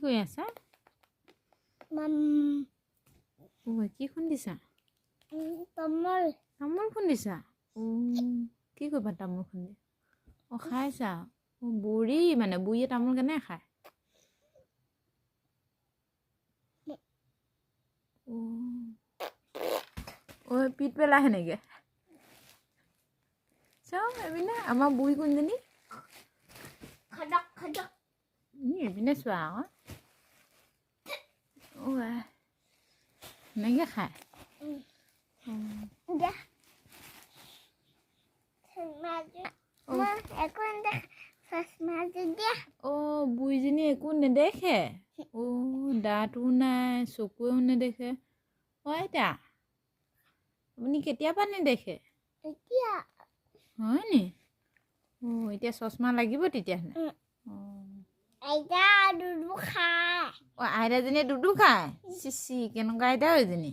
কৰি আছা? ঐ কি খুন্দিছা? তামোল তামোল খুন্দিছা? কি কৰিবা তামোল খুন্দি? খাইছা? বুঢ়ী মানে বুঢ়ীয়ে তামোল কেনে খায়? পিঠ পেলা সেনেকে চাওঁ এইপিনে আমাৰ বুঢ়ী কোনজনী খদক খদক এইপিনে চোৱা আকৌ সেনেকে খায় দিয়া বুঢ়ীজনী একো নেদেখে দাঁতো নাই চকুৱেও নেদেখে আইতা আপুনি কেতিয়াবা নেদেখে এতিয়া হয় নি এতিয়া চশমা লাগিব তেতিয়াহ'লে আইতা দুধু খায় আইতাজনীয়ে দুধু খায় চিচি কেনেকুৱা আইতা এজনী